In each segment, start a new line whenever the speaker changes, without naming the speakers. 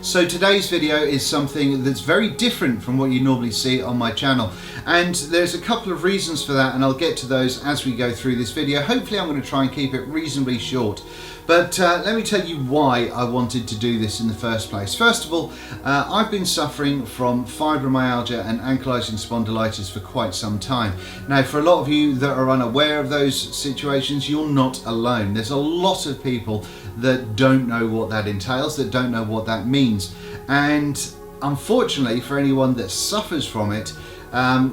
So today's video is something that's very different from what you normally see on my channel, and there's a couple of reasons for that, and I'll get to those as we go through this video. Hopefully I'm going to try and keep it reasonably short, but let me tell you why I wanted to do this in the first place. First of all, I've been suffering from fibromyalgia and ankylosing spondylitis for quite some time. Now, for a lot of you that are unaware of those situations, you're not alone. There's a lot of people that don't know what that entails, that don't know what that means. And unfortunately, for anyone that suffers from it,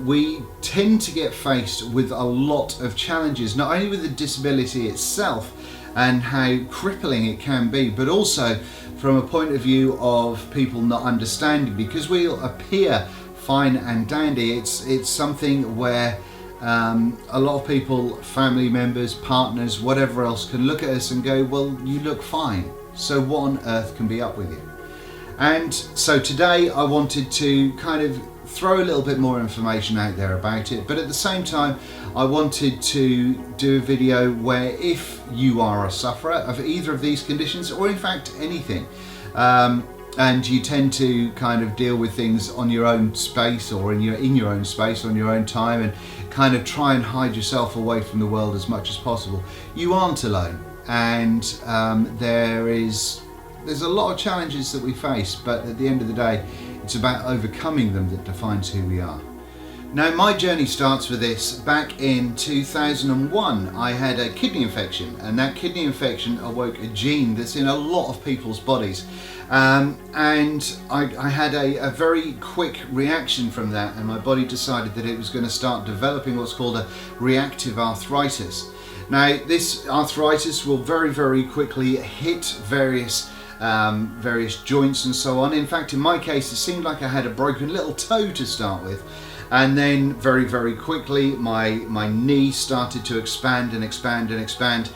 we tend to get faced with a lot of challenges, not only with the disability itself and how crippling it can be, but also from a point of view of people not understanding, because we'll appear fine and dandy. It's something where a lot of people, family members, partners, whatever else, can look at us and go, well, you look fine, so what on earth can be up with you? And so today I wanted to kind of throw a little bit more information out there about it, but at the same time I wanted to do a video where if you are a sufferer of either of these conditions, or in fact anything, and you tend to kind of deal with things on your own space, or in your own space on your own time, and kind of try and hide yourself away from the world as much as possible, you aren't alone. And there's a lot of challenges that we face, but at the end of the day, it's about overcoming them that defines who we are. Now, my journey starts with this. Back in 2001, I had a kidney infection, and that kidney infection awoke a gene that's in a lot of people's bodies. And I had a very quick reaction from that, and my body decided that it was going to start developing what's called a reactive arthritis. Now, this arthritis will very, very quickly hit various joints and so on. In fact, in my case, it seemed like I had a broken little toe to start with. And then very, very quickly, my knee started to expand and expand and expand.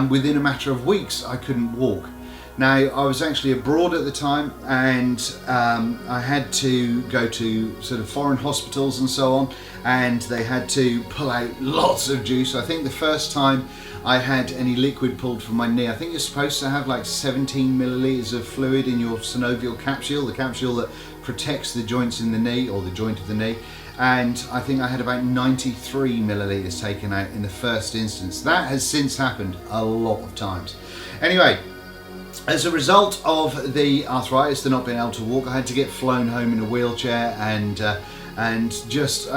Within a matter of weeks, I couldn't walk. Now, I was actually abroad at the time, and I had to go to sort of foreign hospitals and so on, and they had to pull out lots of juice. I think the first time I had any liquid pulled from my knee, I think you're supposed to have like 17 milliliters of fluid in your synovial capsule, the capsule that protects the joints in the knee, or the joint of the knee. And I think I had about 93 milliliters taken out in the first instance. That has since happened a lot of times. Anyway, as a result of the arthritis, the not being able to walk, I had to get flown home in a wheelchair, and just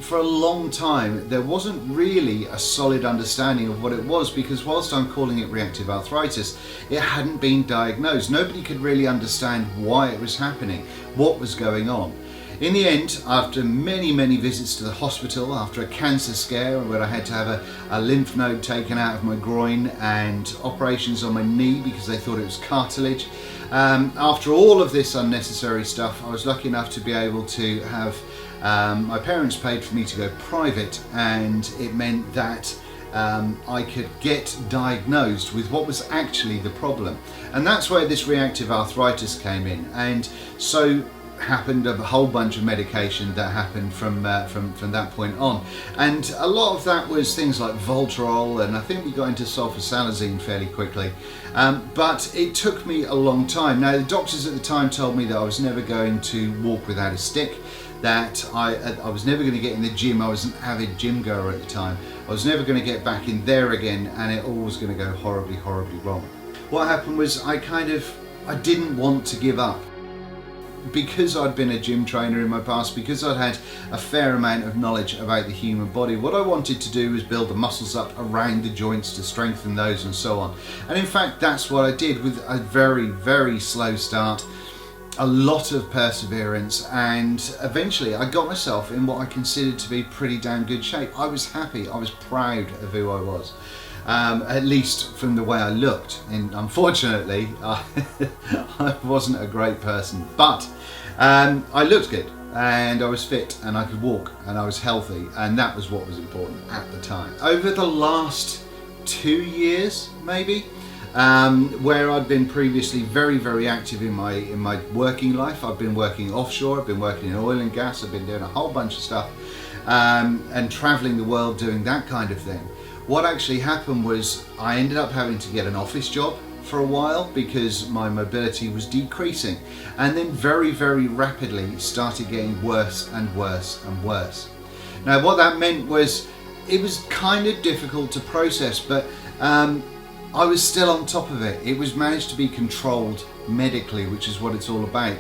for a long time there wasn't really a solid understanding of what it was, because whilst I'm calling it reactive arthritis, it hadn't been diagnosed. Nobody could really understand why it was happening, what was going on. In the end, after many, many visits to the hospital, after a cancer scare where I had to have a lymph node taken out of my groin, and operations on my knee because they thought it was cartilage, after all of this unnecessary stuff, I was lucky enough to be able to have my parents paid for me to go private, and it meant that I could get diagnosed with what was actually the problem. And that's where this reactive arthritis came in. And so happened a whole bunch of medication that happened from that point on, and a lot of that was things like Voltarol, and I think we got into sulfasalazine fairly quickly, but it took me a long time. Now, the doctors at the time told me that I was never going to walk without a stick, that I was never going to get in the gym. I was an avid gym goer at the time. I was never going to get back in there again, and it all was going to go horribly, horribly wrong. What happened was I didn't want to give up. Because I'd been a gym trainer in my past, because I'd had a fair amount of knowledge about the human body, what I wanted to do was build the muscles up around the joints to strengthen those and so on. And in fact, that's what I did, with a very, very slow start, a lot of perseverance, and eventually I got myself in what I considered to be pretty damn good shape. I was happy, I was proud of who I was. At least from the way I looked, and unfortunately I wasn't a great person, but I looked good, and I was fit, and I could walk, and I was healthy, and that was what was important at the time. Over the last 2 years maybe, where I'd been previously very, very active in my working life, I've been working offshore, I've been working in oil and gas, I've been doing a whole bunch of stuff, and traveling the world doing that kind of thing. What actually happened was I ended up having to get an office job for a while because my mobility was decreasing, and then very, very rapidly started getting worse and worse and worse. Now what that meant was it was kind of difficult to process, but I was still on top of it. It was managed to be controlled medically, which is what it's all about,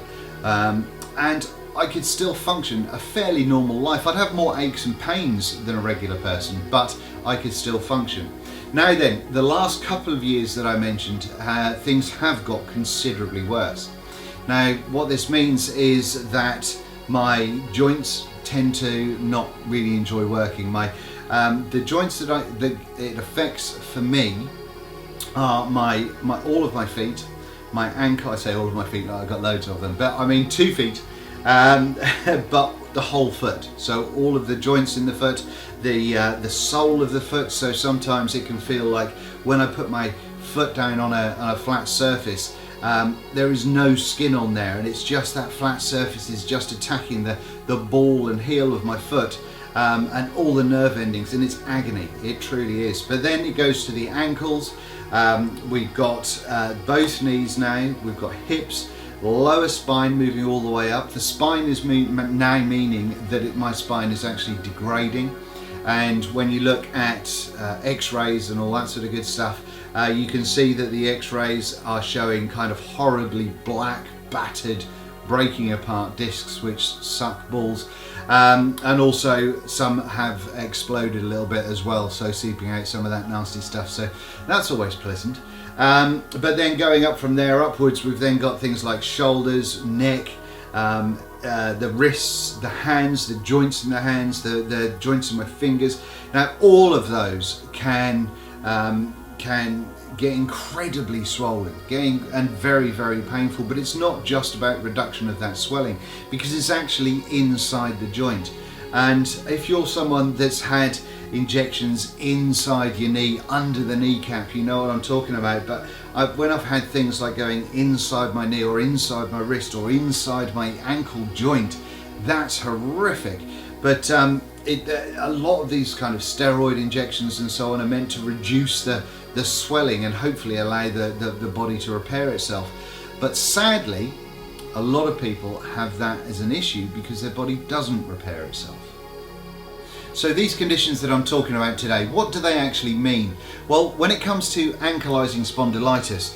and I could still function a fairly normal life. I'd have more aches and pains than a regular person, but I could still function. Now then, the last couple of years that I mentioned, things have got considerably worse. Now what this means is that my joints tend to not really enjoy working. The joints that it affects for me are all of my feet, my ankle. I say all of my feet, I've got loads of them, but I mean 2 feet, but the whole foot. So all of the joints in the foot, the sole of the foot. So sometimes it can feel like when I put my foot down on a flat surface, there is no skin on there, and it's just that flat surface is just attacking the ball and heel of my foot, and all the nerve endings, and it's agony. It truly is. But then it goes to the ankles. We've got both knees now, we've got hips, lower spine moving all the way up. The spine is now meaning that my spine is actually degrading, and when you look at x-rays and all that sort of good stuff, you can see that the x-rays are showing kind of horribly black, battered, breaking apart discs which suck balls, and also some have exploded a little bit as well, so seeping out some of that nasty stuff, so that's always pleasant. But then going up from there upwards, we've then got things like shoulders, neck, the wrists, the hands, the joints in the hands, the joints in my fingers. Now all of those can get incredibly swollen, and very, very painful. But it's not just about reduction of that swelling, because it's actually inside the joint. And if you're someone that's had injections inside your knee, under the kneecap, you know what I'm talking about. But when I've had things like going inside my knee or inside my wrist or inside my ankle joint, that's horrific. But a lot of these kind of steroid injections and so on are meant to reduce the swelling and hopefully allow the body to repair itself. But sadly, a lot of people have that as an issue because their body doesn't repair itself. So these conditions that I'm talking about today, what do they actually mean? Well, when it comes to ankylosing spondylitis,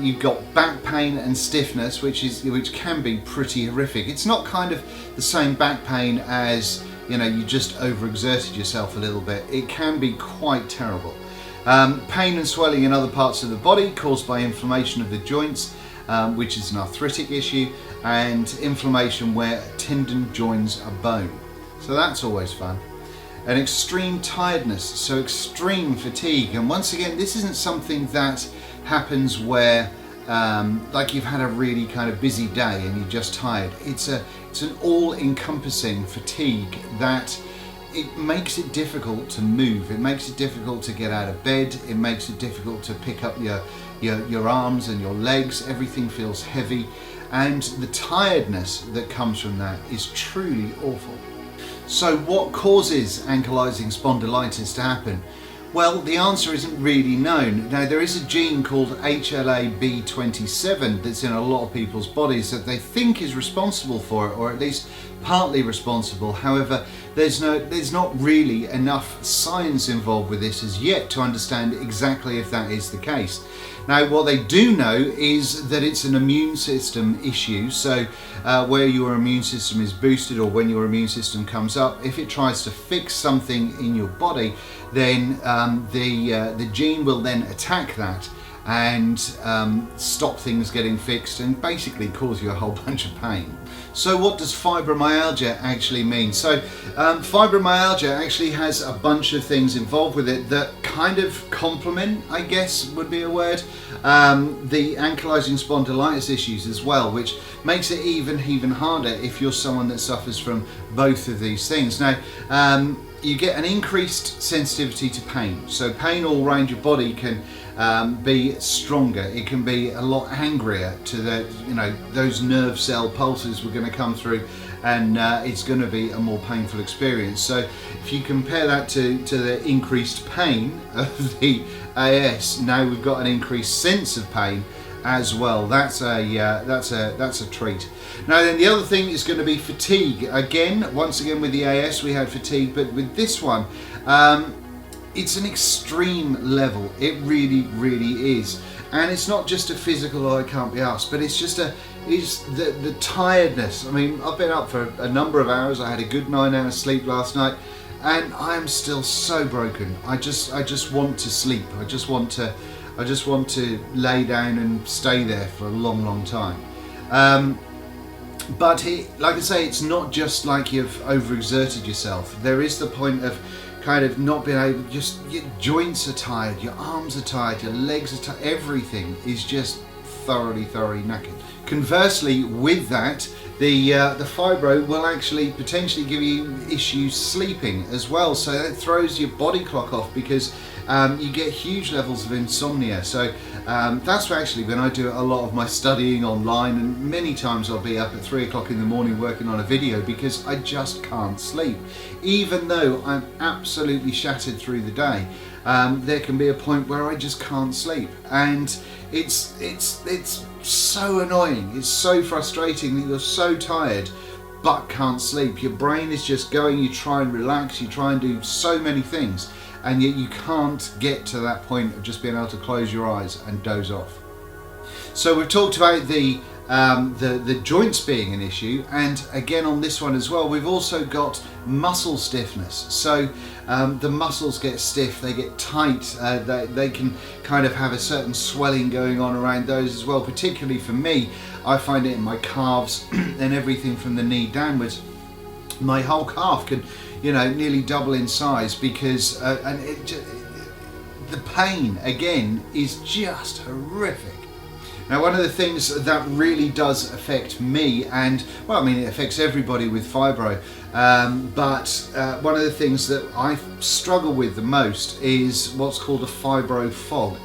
you've got back pain and stiffness, which can be pretty horrific. It's not kind of the same back pain as, you just overexerted yourself a little bit. It can be quite terrible. Pain and swelling in other parts of the body caused by inflammation of the joints, which is an arthritic issue, and inflammation where tendon joins a bone. So that's always fun. And extreme tiredness, so extreme fatigue. And once again, this isn't something that happens where like you've had a really kind of busy day and you're just tired. It's an all-encompassing fatigue that it makes it difficult to move. It makes it difficult to get out of bed. It makes it difficult to pick up your arms and your legs. Everything feels heavy, and the tiredness that comes from that is truly awful. So what causes ankylosing spondylitis to happen? Well, the answer isn't really known. Now, there is a gene called HLA-B27 that's in a lot of people's bodies that they think is responsible for it, or at least partly responsible. However, there's not really enough science involved with this as yet to understand exactly if that is the case. Now, what they do know is that it's an immune system issue. So where your immune system is boosted, or when your immune system comes up, if it tries to fix something in your body, then the gene will then attack that and stop things getting fixed and basically cause you a whole bunch of pain. So what does fibromyalgia actually mean? So fibromyalgia actually has a bunch of things involved with it that kind of complement, I guess would be a word, the ankylosing spondylitis issues as well, which makes it even harder if you're someone that suffers from both of these things. Now, you get an increased sensitivity to pain. So pain all around your body can be stronger. It can be a lot angrier to the, those nerve cell pulses we're going to come through, and it's going to be a more painful experience. So if you compare that to the increased pain of the AS, now we've got an increased sense of pain as well. That's a treat. Now then, the other thing is going to be fatigue. Once again with the AS we had fatigue, but with this one it's an extreme level. It really is, and it's not just a physical, I can't be asked, but it's just the tiredness. I mean, I've been up for a number of hours. I had a good 9 hours sleep last night, and I am still so broken. I just want to sleep. I just want to lay down and stay there for a long time. But like I say, it's not just like you've overexerted yourself. There is the point of kind of not being able, just your joints are tired, your arms are tired, your legs are tired, everything is just thoroughly knackered. Conversely, with that, the fibro will actually potentially give you issues sleeping as well. So that throws your body clock off, because you get huge levels of insomnia. So that's actually when I do a lot of my studying online, and many times I'll be up at 3 o'clock in the morning working on a video because I just can't sleep. Even though I'm absolutely shattered through the day, there can be a point where I just can't sleep, and it's so annoying. It's so frustrating that you're so tired but can't sleep. Your brain is just going, you try and relax, you try and do so many things, and yet you can't get to that point of just being able to close your eyes and doze off. So we've talked about the joints being an issue, and again on this one as well, we've also got muscle stiffness. So the muscles get stiff, they get tight, they can kind of have a certain swelling going on around those as well. Particularly for me, I find it in my calves and everything from the knee downwards. My whole calf can, nearly double in size, because the pain again is just horrific. Now, one of the things that really does affect me, and it affects everybody with fibro, but one of the things that I struggle with the most is what's called a fibro fog.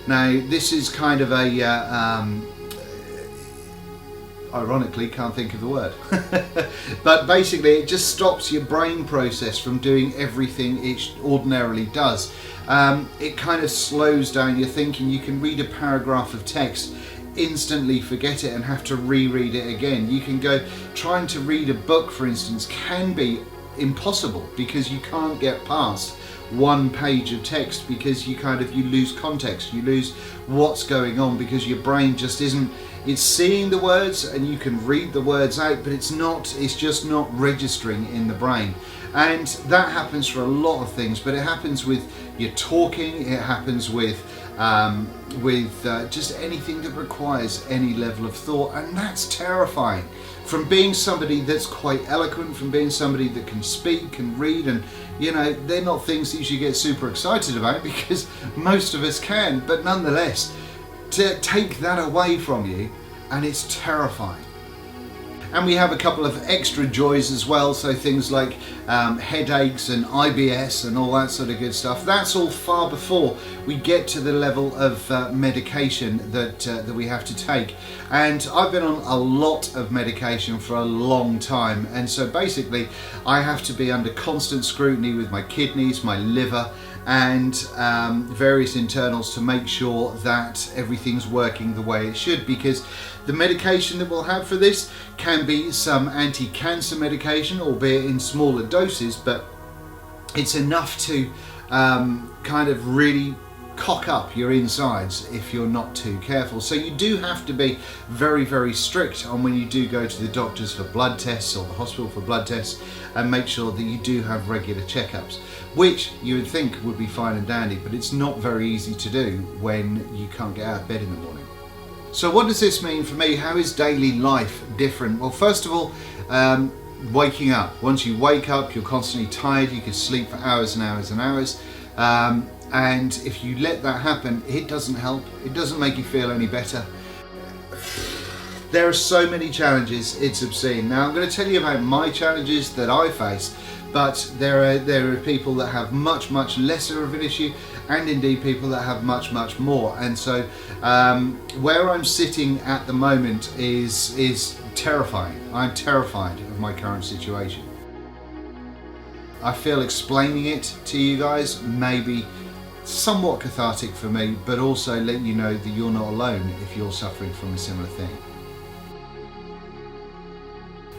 Now, this is kind of a ironically, can't think of the word, but basically it just stops your brain process from doing everything it ordinarily does. It kind of slows down your thinking. You can read a paragraph of text, instantly forget it and have to reread it again. You can go, trying to read a book for instance can be impossible, because you can't get past one page of text, because you lose context, you lose what's going on, because your brain just isn't, it's seeing the words and you can read the words out, but it's just not registering in the brain. And that happens for a lot of things, but it happens with your talking, it happens with just anything that requires any level of thought, and that's terrifying. From being somebody that's quite eloquent, from being somebody that can speak and read, and they're not things that you should get super excited about, because most of us can, but nonetheless, to take that away from you, and it's terrifying. And we have a couple of extra joys as well, so things like headaches and IBS and all that sort of good stuff. That's all far before we get to the level of medication that we have to take. And I've been on a lot of medication for a long time, and so basically I have to be under constant scrutiny with my kidneys, my liver, and various internals to make sure that everything's working the way it should, because the medication that we'll have for this can be some anti-cancer medication, albeit in smaller doses, but it's enough to kind of really cock up your insides if you're not too careful. So you do have to be very strict on when you do go to the doctors for blood tests or the hospital for blood tests, and make sure that you do have regular checkups, which you would think would be fine and dandy, but it's not very easy to do when you can't get out of bed in the morning. So what does this mean for me? How is daily life different? Well, first of all, waking up. Once you wake up, you're constantly tired. You could sleep for hours and hours and hours. And if you let that happen, it doesn't help. It doesn't make you feel any better. There are so many challenges, it's obscene. Now I'm going to tell you about my challenges that I face, but there are people that have much lesser of an issue, and indeed people that have much more. And so where I'm sitting at the moment is terrifying. I'm terrified of my current situation. I feel explaining it to you guys may be somewhat cathartic for me, but also let you know that you're not alone if you're suffering from a similar thing.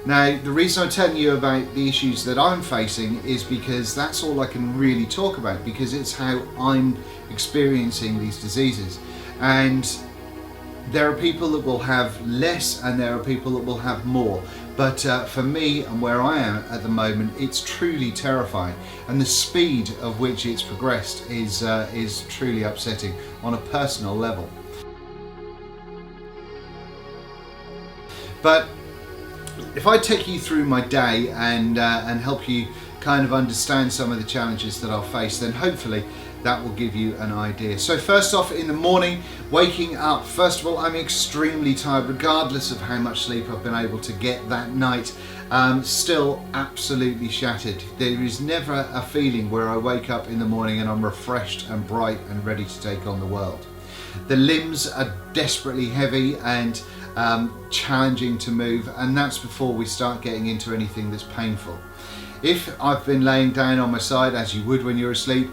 Now, the reason I'm telling you about the issues that I'm facing is because that's all I can really talk about, because it's how I'm experiencing these diseases. And there are people that will have less and there are people that will have more. But for me and where I am at the moment, it's truly terrifying. And the speed of which it's progressed is truly upsetting on a personal level. But if I take you through my day and help you kind of understand some of the challenges that I'll face, then hopefully that will give you an idea. So first off, in the morning, waking up, first of all, I'm extremely tired, regardless of how much sleep I've been able to get that night. Still absolutely shattered. There is never a feeling where I wake up in the morning and I'm refreshed and bright and ready to take on the world. The limbs are desperately heavy and challenging to move, and that's before we start getting into anything that's painful. If I've been laying down on my side, as you would when you're asleep,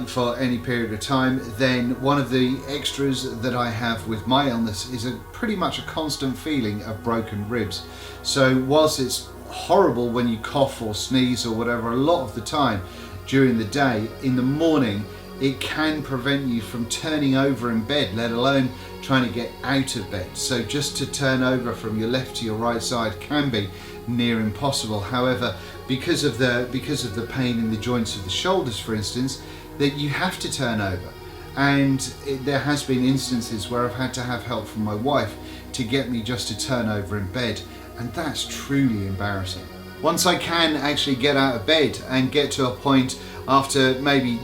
for any period of time, then one of the extras that I have with my illness is pretty much a constant feeling of broken ribs. So whilst it's horrible when you cough or sneeze or whatever, a lot of the time during the day, in the morning, it can prevent you from turning over in bed, let alone trying to get out of bed. So just to turn over from your left to your right side can be near impossible. However, because of the pain in the joints of the shoulders, for instance, that you have to turn over. And there has been instances where I've had to have help from my wife to get me just to turn over in bed, and that's truly embarrassing. Once I can actually get out of bed and get to a point after maybe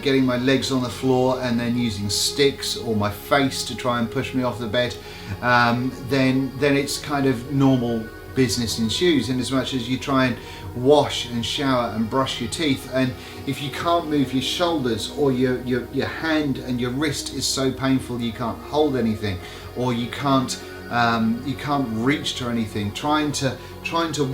getting my legs on the floor and then using sticks or my face to try and push me off the bed, then it's kind of normal business ensues, in as much as you try and wash and shower and brush your teeth, and if you can't move your shoulders, or your hand and your wrist is so painful you can't hold anything, or you can't reach to anything, trying to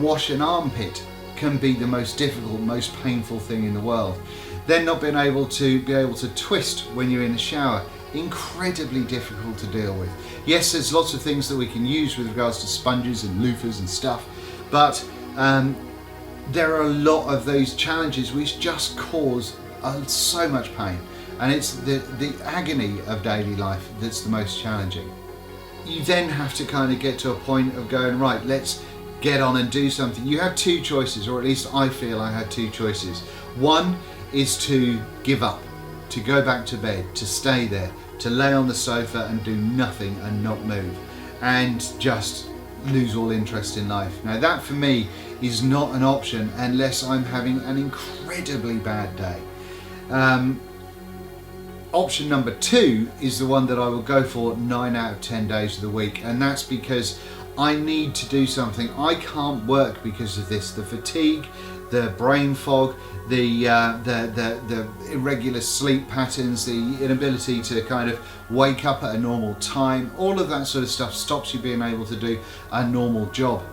wash an armpit can be the most difficult, most painful thing in the world. Then not being able to twist when you're in the shower, incredibly difficult to deal with. Yes, there's lots of things that we can use with regards to sponges and loofahs and stuff, but there are a lot of those challenges which just cause so much pain, and it's the agony of daily life that's the most challenging. You then have to kind of get to a point of going, right, let's get on and do something. You have two choices, or at least I feel I had two choices. One is to give up, to go back to bed, to stay there, to lay on the sofa and do nothing and not move, and just lose all interest in life. Now that for me is not an option unless I'm having an incredibly bad day. Option number two is the one that I will go for 9 out of 10 days of the week, and that's because I need to do something. I can't work because of this. The fatigue, the brain fog, the irregular sleep patterns, the inability to kind of wake up at a normal time, all of that sort of stuff stops you being able to do a normal job.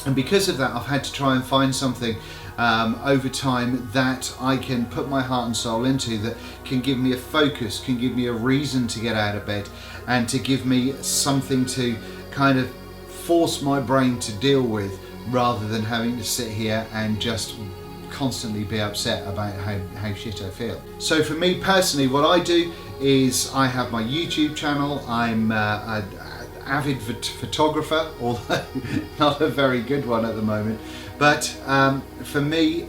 And because of that, I've had to try and find something over time that I can put my heart and soul into, that can give me a focus, can give me a reason to get out of bed, and to give me something to kind of force my brain to deal with, rather than having to sit here and just constantly be upset about how shit I feel. So for me personally, what I do is I have my YouTube channel. I'm an avid photographer, although not a very good one at the moment. But for me,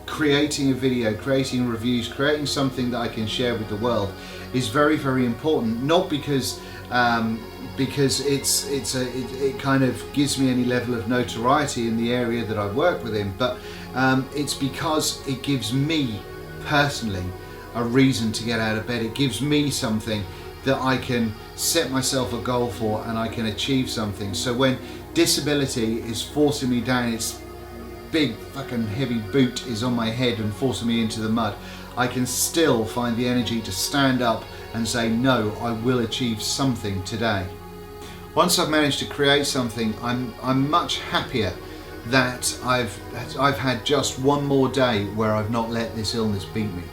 creating a video, creating reviews, creating something that I can share with the world is very, very important. Not because it kind of gives me any level of notoriety in the area that I work within, but it's because it gives me personally a reason to get out of bed. It gives me something that I can set myself a goal for and I can achieve something. So when disability is forcing me down, it's big fucking heavy boot is on my head and forcing me into the mud, I can still find the energy to stand up and say, no, I will achieve something today. Once I've managed to create something, I'm much happier that I've had just one more day where I've not let this illness beat me.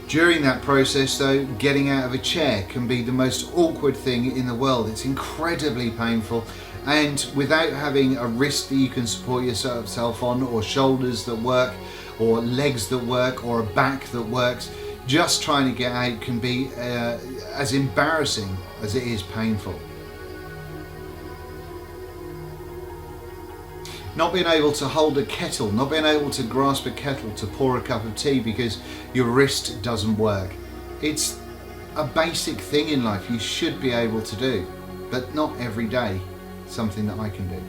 During that process though, getting out of a chair can be the most awkward thing in the world. It's incredibly painful, and without having a wrist that you can support yourself on, or shoulders that work, or legs that work, or a back that works, just trying to get out can be as embarrassing as it is painful. Not being able to hold a kettle, not being able to grasp a kettle to pour a cup of tea because your wrist doesn't work. It's a basic thing in life you should be able to do, but not every day something that I can do.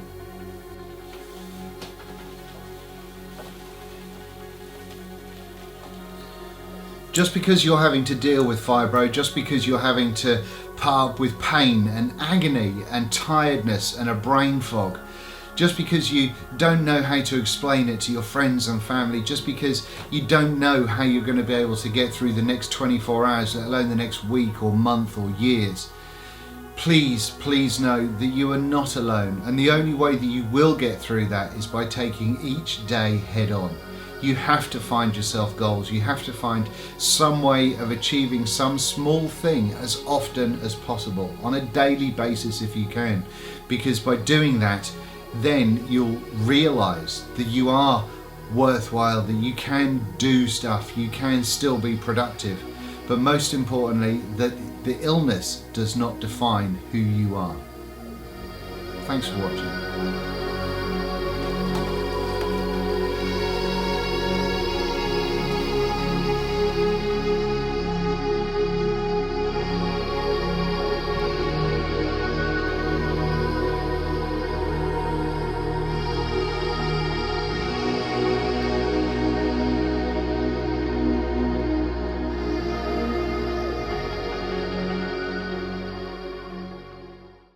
Just because you're having to deal with fibro, just because you're having to put up with pain and agony and tiredness and a brain fog, just because you don't know how to explain it to your friends and family, just because you don't know how you're going to be able to get through the next 24 hours, let alone the next week or month or years, please know that you are not alone, and the only way that you will get through that is by taking each day head on. You have to find yourself goals. You have to find some way of achieving some small thing as often as possible, on a daily basis if you can, because by doing that, then you'll realize that you are worthwhile, that you can do stuff, you can still be productive, but most importantly, that the illness does not define who you are. Thanks for watching.